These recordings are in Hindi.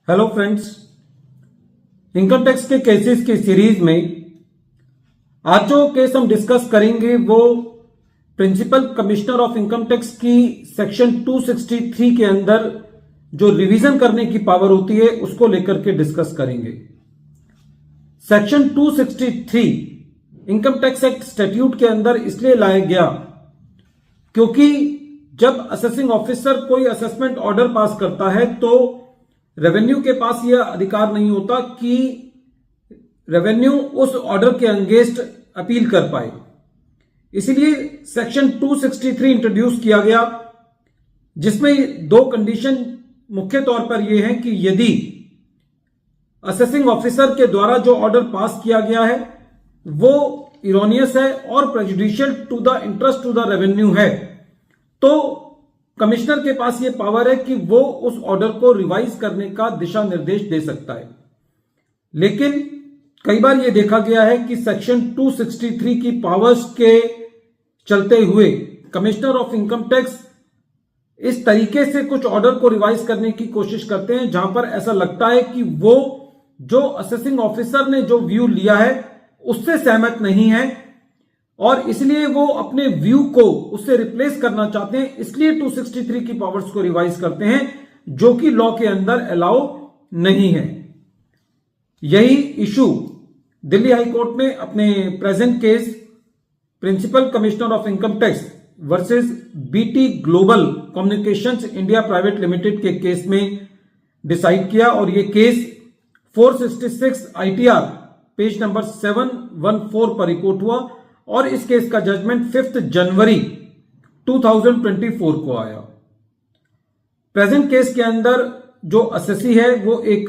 हेलो फ्रेंड्स, इनकम टैक्स के केसेस की सीरीज में आज जो केस हम डिस्कस करेंगे वो principal commissioner of income tax की सेक्शन 263 के अंदर जो रिवीजन करने की पावर होती है उसको लेकर के डिस्कस करेंगे। Section 263 income tax act statute के अंदर इसलिए लाया गया क्योंकि जब असेसिंग ऑफिसर कोई असेसमेंट ऑर्डर पास करता है तो रेवेन्यू के पास यह अधिकार नहीं होता कि रेवेन्यू उस ऑर्डर के अगेंस्ट अपील कर पाए। इसीलिए सेक्शन 263 इंट्रोड्यूस किया गया, जिसमें दो कंडीशन मुख्य तौर पर यह है कि यदि असेसिंग ऑफिसर के द्वारा जो ऑर्डर पास किया गया है वो इरोनियस है और prejudicial to the interest to the revenue है, तो कमिश्नर के पास यह पावर है कि वो उस ऑर्डर को रिवाइज करने का दिशा निर्देश दे सकता है। लेकिन कई बार यह देखा गया है कि सेक्शन 263 की पावर्स के चलते हुए कमिश्नर ऑफ इनकम टैक्स इस तरीके से कुछ ऑर्डर को रिवाइज करने की कोशिश करते हैं जहां पर ऐसा लगता है कि वो जो असेसिंग ऑफिसर ने जो व्यू लिया है उससे सहमत नहीं है और इसलिए वो अपने व्यू को उससे रिप्लेस करना चाहते हैं। इसलिए 263 की पावर्स को रिवाइज करते हैं जो कि लॉ के अंदर अलाउ नहीं है। यही इशू दिल्ली हाई कोर्ट में अपने present case principal commissioner of income tax versus BT global communications India private limited के केस में डिसाइड किया और ये केस 466 ITR पेज नंबर 714 पर रिपोर्ट हुआ और इस केस का जजमेंट 5 जनवरी 2024 को आया। प्रेजेंट केस के अंदर जो असेसी है वो एक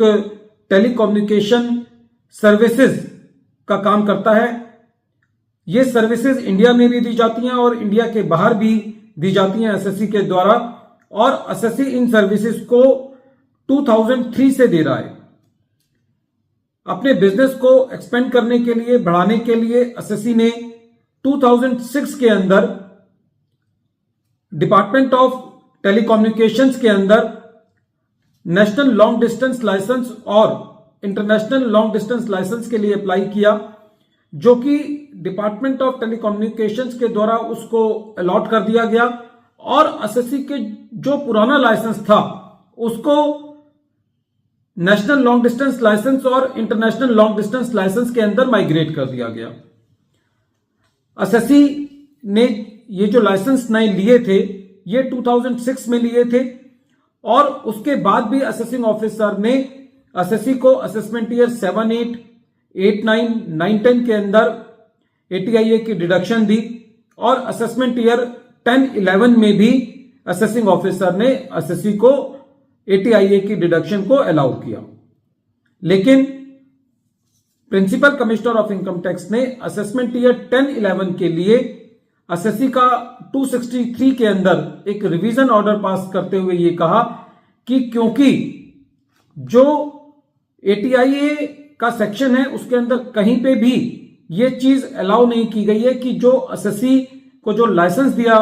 टेलीकम्युनिकेशन सर्विसेज का काम करता है। ये सर्विसेज इंडिया में भी दी जाती हैं और इंडिया के बाहर भी दी जाती हैं असेसी के द्वारा, और असेसी इन सर्विसेज को 2003 से दे रहा है। अपने बिजनेस को एक्सपेंड करने के लिए, बढ़ाने के लिए असेसी ने 2006 के अंदर डिपार्टमेंट ऑफ टेलीकम्युनिकेशंस के अंदर नेशनल लॉन्ग डिस्टेंस लाइसेंस और इंटरनेशनल लॉन्ग डिस्टेंस लाइसेंस के लिए अप्लाई किया, जो कि डिपार्टमेंट ऑफ टेलीकम्युनिकेशंस के द्वारा उसको अलॉट कर दिया गया और असेसी के जो पुराना लाइसेंस था उसको नेशनल लॉन्ग डिस्टेंस लाइसेंस और इंटरनेशनल लॉन्ग डिस्टेंस लाइसेंस के अंदर माइग्रेट कर दिया गया। असेसी ने ये जो लाइसेंस नए लिए थे ये 2006 में लिए थे और उसके बाद भी असेसिंग ऑफिसर ने असेसी को असेसमेंट ईयर 7, 8, 8, 9, 9, 10 के अंदर ATIA की डिडक्शन दी और असेसमेंट ईयर 10, 11 में भी असेसिंग ऑफिसर ने असेसी को ATIA की डिडक्शन को अलाउ किया। लेकिन principal commissioner of income tax ने असेसमेंट ईयर 10, 11 के लिए असेसी का 263 के अंदर एक रिवीजन ऑर्डर पास करते हुए यह कहा कि क्योंकि जो ATIA का सेक्शन है उसके अंदर कहीं पे भी यह चीज अलाउ नहीं की गई है कि जो असेसी को जो लाइसेंस दिया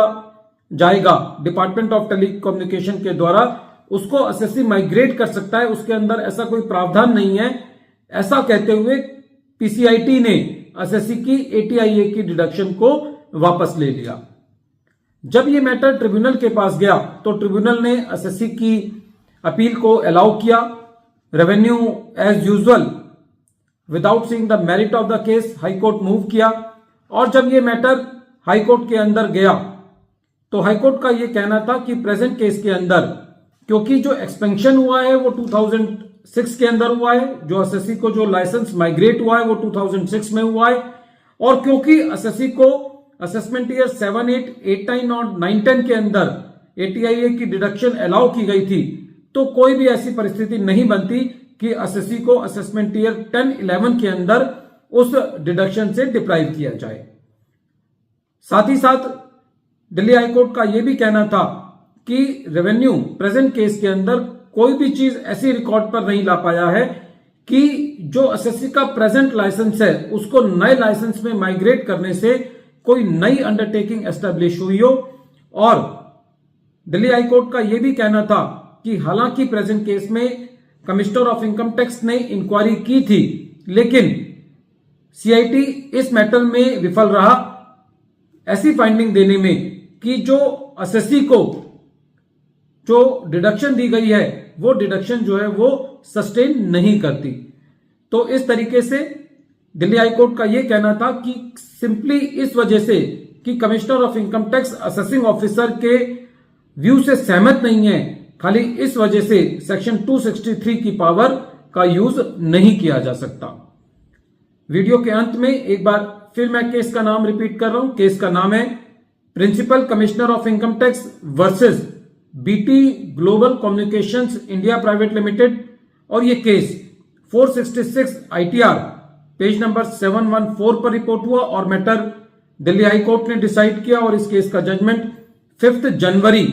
जाएगा डिपार्टमेंट ऑफ टेलीकम्युनिकेशन के द्वारा उसको असेसी माइग्रेट कर सकता है, उसके अंदर ऐसा कोई प्रावधान नहीं है। ऐसा कहते हुए PCIT ने असेसी की ATIA की डिडक्शन को वापस ले लिया। जब यह मैटर ट्रिब्यूनल के पास गया तो ट्रिब्यूनल ने असेसी की अपील को अलाउ किया। Revenue as usual without seeing the merit of the case high court move किया और जब यह मैटर हाई कोर्ट के अंदर गया तो हाई कोर्ट का यह कहना था कि प्रेजेंट केस के अंदर क्योंकि जो एक्सपेंशन हुआ है वो 2006 के अंदर हुआ है, जो असेसी को जो लाइसेंस माइग्रेट हुआ है वो 2006 में हुआ है और क्योंकि असेसी को असेसमेंट ईयर 7, 8, 8, 9 और 9, 10 के अंदर ATIA की डिडक्शन अलाउ की गई थी, तो कोई भी ऐसी परिस्थिति नहीं बनती कि असेसी को असेसमेंट ईयर 10, 11 के अंदर उस डिडक्शन से डिप्राइव किया जाए। साथ ही साथ दिल्ली हाईकोर्ट का यह भी कहना था कि रेवेन्यू प्रेजेंट केस के अंदर कोई भी चीज ऐसी रिकॉर्ड पर नहीं ला पाया है कि जो असेसी का प्रेजेंट लाइसेंस है उसको नए लाइसेंस में माइग्रेट करने से कोई नई अंडरटेकिंग एस्टेब्लिश हुई हो। और दिल्ली हाईकोर्ट का यह भी कहना था कि हालांकि प्रेजेंट केस में कमिश्नर ऑफ इनकम टैक्स ने इंक्वायरी की थी, लेकिन सीआईटी इस मैटर में विफल रहा ऐसी फाइंडिंग देने में कि जो असेसी को जो डिडक्शन दी गई है वो डिडक्शन जो है वो सस्टेन नहीं करती। तो इस तरीके से दिल्ली हाईकोर्ट का यह कहना था कि सिंपली इस वजह से कि commissioner of income tax assessing officer के व्यू से सहमत नहीं है, खाली इस वजह से सेक्शन 263 की पावर का यूज नहीं किया जा सकता। वीडियो के अंत में एक बार फिर मैं केस का नाम रिपीट कर रहा हूं। केस का नाम है principal commissioner of income tax versus BT global communications India private limited, और ये केस 466 ITR पेज नंबर 714 पर रिपोर्ट हुआ और मैटर दिल्ली हाई कोर्ट ने डिसाइड किया और इस केस का जजमेंट 5 जनवरी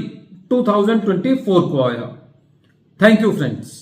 2024 को आया। Thank you friends.